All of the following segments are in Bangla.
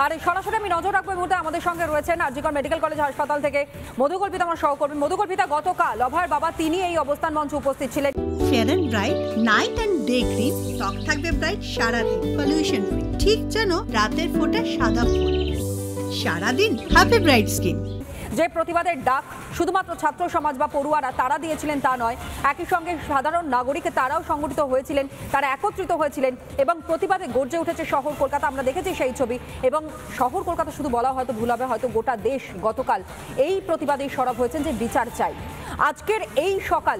আর সরাসরি আমি নজর রাখবো এই মুহূর্তে আমাদের সঙ্গে রয়েছেন আরজিকর মেডিকেল কলেজ হাসপাতাল থেকে মধুকল্পিতা আমার সহকর্মী। মধুকল্পিতা, গতকাল অভয়ের বাবা তিনি এই অবস্থান মঞ্চে উপস্থিত ছিলেন। Fair and bright night and day cream, ত্বক থাকবে ব্রাইট সারাদিন, পলিউশন ফ্রি, ঠিক যেন রাতের ফোঁটা সাদা ফুল। সারাদিন হ্যাপি ব্রাইট স্কিন। যে প্রতিবাদের ডাক শুধুমাত্র ছাত্র সমাজ বা পড়ুয়ারা তারা দিয়েছিলেন তা নয়, একই সঙ্গে সাধারণ নাগরিক তারাও সংগঠিত হয়েছিলেন, তারা একত্রিত হয়েছিলেন এবং প্রতিবাদে গর্জে উঠেছে শহর কলকাতা। আমরা দেখেছি সেই ছবি। এবং শহর কলকাতা শুধু বলা হয়তো ভুল হবে, হয়তো গোটা দেশ গতকাল এই প্রতিবাদেই সরব হয়েছেন যে বিচার চাই। আজকের এই সকাল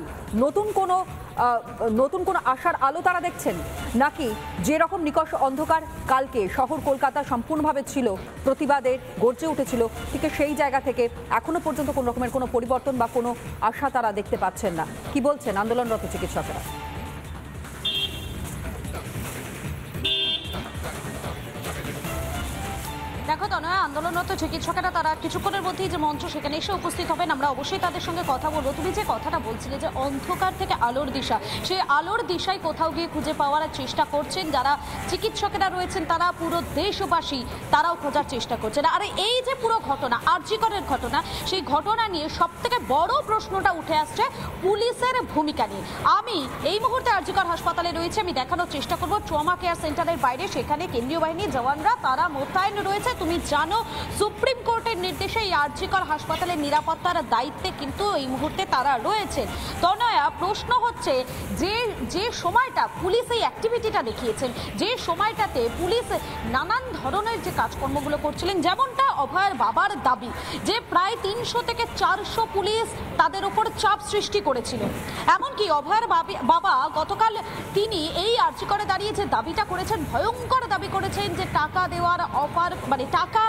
নতুন কোনো আশার আলো তারা দেখছেন, নাকি যেরকম নিকষ অন্ধকার কালকে শহর কলকাতা সম্পূর্ণভাবে ছিল, প্রতিবাদের গর্জে উঠেছিল, ঠিক সেই জায়গা থেকে এখনো পর্যন্ত কোনো রকমের কোনো পরিবর্তন বা কোনো আশা তারা দেখতে পাচ্ছেন না? কি বলছেন আন্দোলনরত চিকিৎসকেরা? দেখো তনয়া, আন্দোলনরত চিকিৎসকেরা তারা কিছুক্ষণের মধ্যেই যে মঞ্চ সেখানে এসে উপস্থিত হবেন, আমরা অবশ্যই তাদের সঙ্গে কথা বলবো। তুমি যে কথাটা বলছিলে যে অন্ধকার থেকে আলোর দিশা, সেই আলোর দিশায় কোথাও গিয়ে খুঁজে পাওয়ার চেষ্টা করছেন যারা চিকিৎসকেরা রয়েছেন, তারা পুরো দেশবাসী তারাও খোঁজার চেষ্টা করছেন। আর এই যে পুরো ঘটনা, আরজিকরের ঘটনা, সেই ঘটনা নিয়ে সব থেকে বড় প্রশ্নটা উঠে আসছে পুলিশের ভূমিকা নিয়ে। আমি এই মুহূর্তে আরজিকর হাসপাতালে রয়েছে, আমি দেখানোর চেষ্টা করবো ট্রমা কেয়ার সেন্টারের বাইরে সেখানে কেন্দ্রীয় বাহিনীর জওয়ানরা তারা মোতায়েন রয়েছে। তুমি জানো সুপ্রিম কোর্টের নির্দেশে এই আরজিকর হাসপাতালের নিরাপত্তার দায়িত্বে কিন্তু এই মুহূর্তে তারা রয়েছেন। তনয়া, প্রশ্ন হচ্ছে যে সময়টা পুলিশ এই অ্যাক্টিভিটিটা দেখিয়েছেন, যে সময়টাতে পুলিশ নানান ধরনের যে কাজকর্মগুলো করছিলেন, যেমনটা অভয়ের বাবার দাবি যে প্রায় 300 থেকে 400 পুলিশ তাদের উপর চাপ সৃষ্টি করেছিল। এমনকি অভয়ের বাবা গতকাল তিনি এই আরজিকরে দাঁড়িয়ে যে দাবিটা করেছেন, ভয়ঙ্কর দাবি করেছেন যে টাকা দেওয়ার অফার, মানে টাকা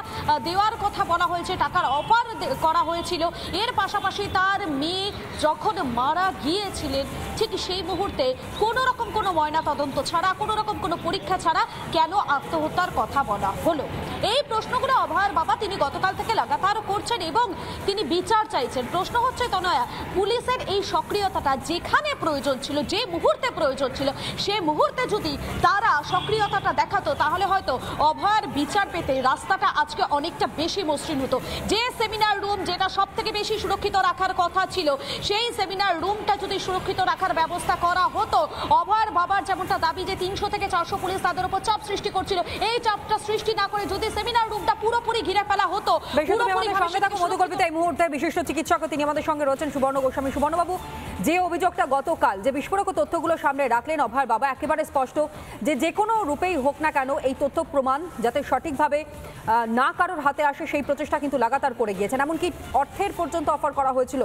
দেওয়ার কথা বলা হয়েছে, টাকার অফার করা হয়েছিল। এর পাশাপাশি তার মেয়ে যখন মারা গিয়েছিলেন ঠিক সেই মুহূর্তে কোনো রকম কোনো ময়না তদন্ত ছাড়া, কোনো রকম কোনো পরীক্ষা ছাড়া কেন আত্মহত্যার কথা বলা হলো? এই প্রশ্নগুলো অভয়ের বাবা তিনি গতকাল থেকে লাগাতার করছেন এবং তিনি বিচার চাইছেন। প্রশ্ন হচ্ছে তনয়া, পুলিশের এই সক্রিয়তাটা যেখানে প্রয়োজন ছিল, যে মুহূর্তে প্রয়োজন ছিল, সে মুহূর্তে যদি তারা সক্রিয়তাটা দেখাতো তাহলে হয়তো অভয়ের বিচার পেতে রাস্তাটা আজকে অনেকটা বেশি মসৃণ হতো। যে সেমিনার রুম যেটা সব থেকে বেশি সুরক্ষিত রাখার কথা ছিল, সেই সেমিনার রুমটা যদি সুরক্ষিত রাখার ব্যবস্থা করা হতো, অভয়ের বাবার যেমনটা দাবি যে 300 থেকে 400 পুলিশ তাদের উপর চাপ সৃষ্টি করছিল, এই চাপটা সৃষ্টি না করে যদি সেমিনার রুমটা পুরোপুরি ঘিরে ফেলা হতো। মধুকল্পিতা এই মুহূর্তে বিশিষ্ট চিকিৎসক তিনি আমাদের সঙ্গে রয়েছেন সুবর্ণ গোস্বামী। সুবর্ণবাবু, যে অভিযোগটা গতকাল যে বিস্ফোরক তথ্যগুলো সামনে রাখলেন অভয়ের বাবা, একেবারে স্পষ্ট যে কোনো রূপেই হোক না কেন এই তথ্য প্রমাণ যাতে সঠিকভাবে না কারোর হাতে আসে সেই প্রচেষ্টা কিন্তু লাগাতার করে গিয়েছেন। এমনকি অর্থের পর্যন্ত অফার করা হয়েছিল।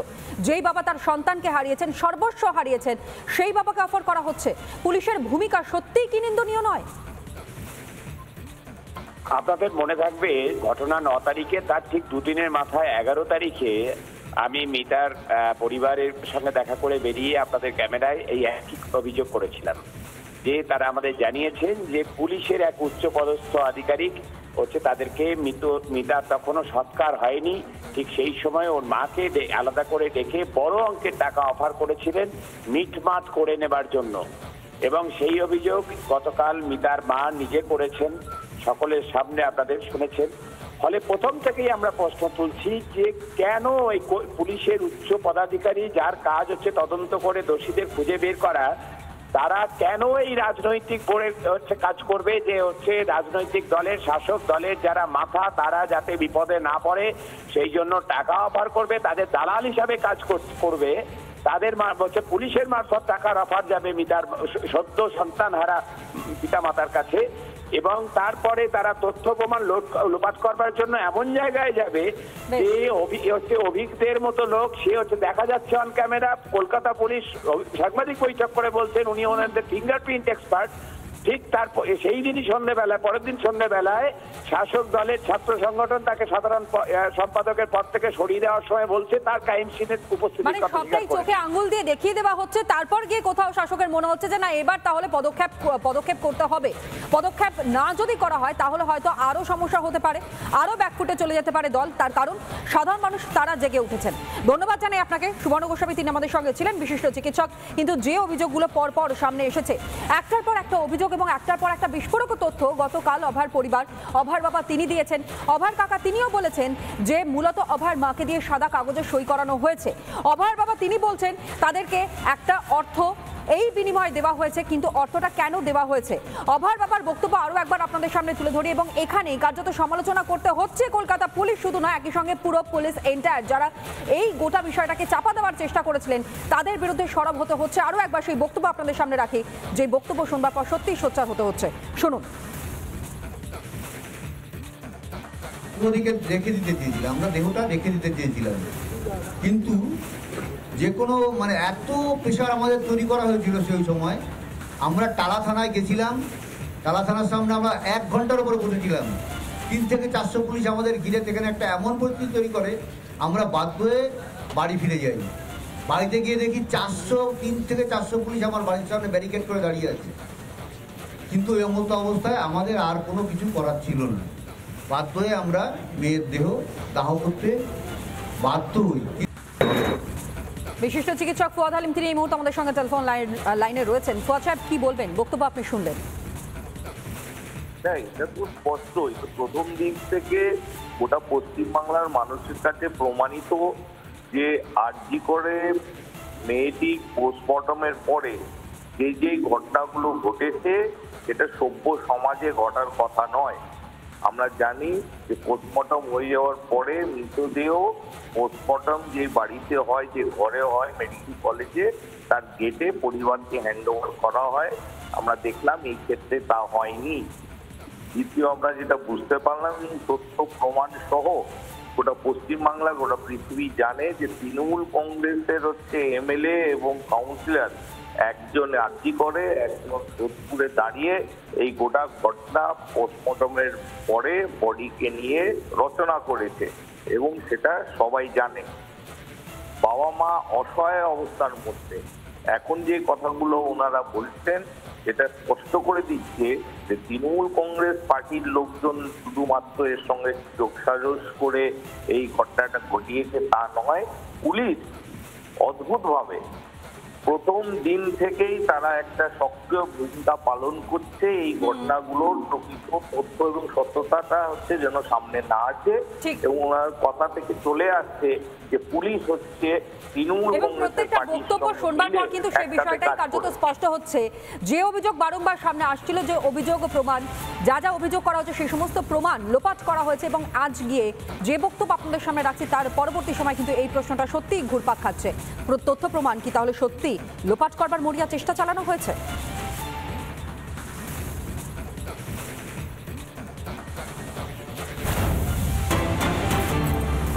যেই বাবা তার সন্তানকে হারিয়েছেন, সর্বস্ব হারিয়েছেন, সেই বাবাকে অফার করা হচ্ছে। পুলিশের ভূমিকা সত্যিই কি নিন্দনীয় নয়? আপনাদের মনে থাকবে ঘটনা 9 তারিখে, তার ঠিক দুদিনের মাথায় 11 তারিখে আমি মিতার পরিবারের সঙ্গে দেখা করে বেরিয়ে আপনাদের ক্যামেরায় এই একই অভিযোগ করেছিলাম যে তারা আমাদের জানিয়েছেন যে পুলিশের এক উচ্চপদস্থ আধিকারিক হচ্ছে তাদেরকে মিতার তখনও সৎকার হয়নি, ঠিক সেই সময় ওর মাকে আলাদা করে ডেকে বড় অঙ্কের টাকা অফার করেছিলেন মিটমাট করে নেবার জন্য। এবং সেই অভিযোগ গতকাল মিতার মা নিজে করেছেন, সকলের সামনে আপনাদের শুনেছেন। ফলে প্রথম থেকেই আমরা প্রশ্ন তুলছি যে কেন এই পুলিশের উচ্চ পদাধিকারী যার কাজ হচ্ছে তদন্ত করে দোষীদের খুঁজে বের করা, তারা কেন এই রাজনৈতিক বোর্ডে কাজ করবে যে রাজনৈতিক দলের, শাসক দলের যারা মাথা, তারা যাতে বিপদে না পড়ে সেই জন্য টাকা অফার করবে, তাদের দালাল হিসাবে কাজ করবে, তাদের পুলিশের মারফত টাকার অফার যাবে মিতার সদ্য সন্তান হারা পিতা মাতার কাছে। এবং তারপরে তারা তথ্য প্রমাণ লোপাট করবার জন্য এমন জায়গায় যাবে যে অভিজ্ঞদের মতো লোক, সে দেখা যাচ্ছে অন ক্যামেরা। কলকাতা পুলিশ সাংবাদিক বৈঠক করে বলছেন উনি ওনাদের ফিঙ্গারপ্রিন্ট এক্সপার্ট। ঠিক তারপর সেই দিনই সন্ধ্যেবেলায়, পরের দিন সন্ধ্যেবেলায় শাসক দলের ছাত্র সংগঠন তাকে সাধারণ সম্পাদকের পদ থেকে সরিয়ে দেওয়ার সময় বলছে তার ক্রাইম সিনে উপস্থিতি, মানে সবটাই চোখে আঙ্গুল দিয়ে দেখিয়ে দেওয়া হচ্ছে। তারপর গিয়ে কোথাও শাসকের মনে হচ্ছে যে না, এবার তাহলে পদক্ষেপ করতে হবে। পদক্ষেপ না যদি করা হয় তাহলে হয়তো আরো সমস্যা হতে পারে, আরো ব্যাকফুটে চলে যেতে পারে দল। তার কারণ সাধারণ মানুষ তারা জেগে উঠেছেন। ধন্যবাদ জানাই আপনাকে সুবর্ণ গোস্বামী, তিনি আমাদের সঙ্গে ছিলেন, বিশিষ্ট চিকিৎসক। কিন্তু যে অভিযোগগুলো পরপর সামনে এসেছে, একটার পর একটা অভিযোগ অভিযোগ এবং একটার পর একটা বিস্ফোরক তথ্য গতকাল অভয়ার পরিবার, অভয়ার বাবা তিনি দিয়েছেন। অভয়ার কাকা তিনিও বলেছেন যে মূলত অভয়ার মাকে দিয়ে সাদা কাগজে সই করানো হয়েছে। অভয়ার বাবা তিনি বলছেন তাদেরকে একটা অর্থ এই বিনিময়ে দেওয়া হয়েছে, কিন্তু অর্থটা কেন দেওয়া হয়েছে অভয়ার বাবার বক্তব্য আরো একবার আপনাদের সামনে তুলে ধরি। এবং এখানে কার্যত সমালোচনা করতে হচ্ছে কলকাতা পুলিশ শুধু নয়, একই সঙ্গে পুরো পুলিশ এন্টায়ার যারা এই গোটা বিষয়টাকে চাপা দেওয়ার চেষ্টা করেছিলেন তাদের বিরুদ্ধে সরব হতে হচ্ছে। আরো একবার সেই বক্তব্য আপনাদের সামনে রাখি, যে বক্তব্য শুনবার পর সত্যিই সোচ্চার হতে হচ্ছে। শুনুন। ওদিকে রেখে দিতে চেয়েছিলাম, আমরা দেহটা রেখে দিতে চেয়েছিলাম, কিন্তু যে কোনো মানে এত প্রেশার আমাদের তৈরি করা হয়েছিল সেই সময়। আমরা টালা থানায় গেছিলাম, টালা থানার সামনে আমরা 1 ঘন্টার উপরে বসেছিলাম। 3 থেকে 400 পুলিশ আমাদের ঘিরে সেখানে একটা এমন পরিস্থিতি তৈরি করে আমরা বাধ্য হয়ে বাড়ি ফিরে যাই। বাড়িতে গিয়ে দেখি 3 থেকে 400 পুলিশ আমার বাড়ির সামনে ব্যারিকেড করে দাঁড়িয়ে আছে। কিন্তু এই মতো অবস্থায় আমাদের আর কোনো কিছু করার ছিল না, বাধ্য হয়ে আমরা মেয়ের দেহ দাহ করতে বাধ্য হই। বিশিষ্ট চিকিৎসক ফুয়াদ হালিম তিনি এই মুহূর্তে আমাদের সঙ্গে টেলিফোন লাইনে রয়েছেন। ফুয়াদ সাহেব কি বলবেন, বক্তব্য আপনি শুনলেন। এটা তো স্পষ্টই, প্রথম দিক থেকে গোটা পশ্চিমবাংলার মানুষের কাছে প্রমাণিত যে আরজি করে মেয়েটি পোস্টমর্টমের পরে যে ঘটনাগুলো ঘটেছে এটা সভ্য সমাজে ঘটার কথা নয়। আমরা জানি যে পোস্টমর্টম হয়ে যাওয়ার পরে মৃতদেহ পোস্টমর্টম যে বাড়িতে হয়, যে ঘরে হয় মেডিকেল কলেজে, তার গেটে পরিবারকে হ্যান্ডওভার করা হয়। আমরা দেখলাম এই ক্ষেত্রে তা হয়নি। দ্বিতীয়, আমরা যেটা বুঝতে পারলাম তথ্য প্রমাণ সহ গোটা পশ্চিমবাংলা গোটা পৃথিবী জানে যে তৃণমূল কংগ্রেসের এমএলএ এবং কাউন্সিলর একজন আর্জি করে, একজন সোদপুরে দাঁড়িয়ে এই গোটা ঘটনা পোস্টমর্টমের পরে বডিকে নিয়ে রচনা করেছে এবং সেটা সবাই জানে। বাবা মা অসহায় অবস্থার মধ্যে এখন যে কথাগুলো ওনারা বলছেন এটা স্পষ্ট করে দিচ্ছে যে তৃণমূল কংগ্রেস পার্টির লোকজন শুধুমাত্র এর সঙ্গে যোগসাজশ করে এই ঘটনাটা ঘটিয়েছে তা নয়। পুলিশ অদ্ভুতভাবে প্রথম দিন থেকেই তারা একটা সক্রিয় ভূমিকা পালন করছে এই ঘটনাগুলোর প্রকৃত তথ্য এবং সত্যতাটা যেন সামনে না আসে, এবং ওনার কথা থেকে চলে আসছে যে পুলিশ তৃণমূল কংগ্রেসের পার্টির বক্তব্য শুনবার পর কিন্তু সেই বিষয়টাই কার্যত স্পষ্ট হচ্ছে। যে অভিযোগ বারংবার সামনে আসছিল, যে অভিযোগ প্রমাণ যা অভিযোগ করা হচ্ছে সেই সমস্ত প্রমাণ লোপাট করা হয়েছে, এবং আজ গিয়ে যে বক্তব্য আপনাদের সামনে রাখছি তার পরবর্তী সময় কিন্তু এই প্রশ্নটা সত্যিই ঘুরপাক খাচ্ছে। তথ্য প্রমাণ কি তাহলে সত্যি লোপাট করবার মরিয়া চেষ্টা চালানো হয়েছে?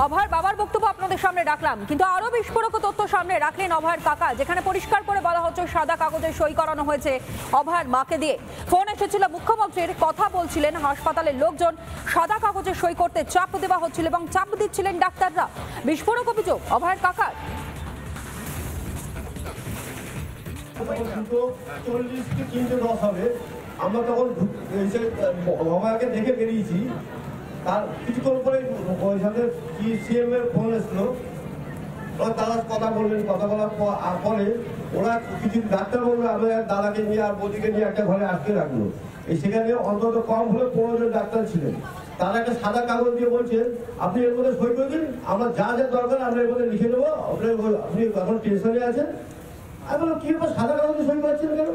অভয়ার বাবার বক্তব্য আপনাদের সামনে রাখলাম, কিন্তু আরো বিস্ফোরক তথ্য সামনে রাখলেন অভয়ার কাকা, যেখানে পরিষ্কার করে বলা হচ্ছে সাদা কাগজে সই করানো হয়েছে অভয়ার মাকে দিয়ে। ফোন এসেছিল মুখ্যমন্ত্রীর, কথা বলছিলেন হাসপাতালের লোকজন, সাদা কাগজে সই করতে চাপ দেওয়া হচ্ছিল এবং চাপ দিচ্ছিলেন ডাক্তাররা। বিস্ফোরক অভিযোগ অভয়ার কাকার। 40 কি 3:10 হবে, আমরা তখন বাবাকে দেখে বেরিয়েছি। তার কিছুক্ষণ পরে ওই সাথে সিএম এর ফোন এসলো, তারা কথা বললেন। কথা বলার পরে ওরা কিছু ডাক্তার বললো আমি দাদাকে নিয়ে আর বৌদিকে নিয়ে একটা ঘরে আটকে রাখলো। সেখানে অন্তত কম হলে 15 জন ডাক্তার ছিলেন। তারা একটা সাদা কাগজ দিয়ে বলছেন আপনি এর মধ্যে সই করে দিন, আমরা যা দরকার আমরা এর মধ্যে লিখে নেবো, আপনি এখন টেনশনে আছেন। আমি বললাম কি ব্যাপার সাদা কাগজে সই করছেন কেন?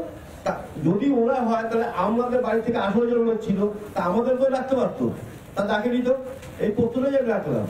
যদি ওরা হয় তাহলে আমাদের বাড়ি থেকে 18 জন লোক ছিল, তা আমাদেরকেও রাখতে পারতো, তা তাকে দিত। এই পত্রটাই আমি রাখলাম।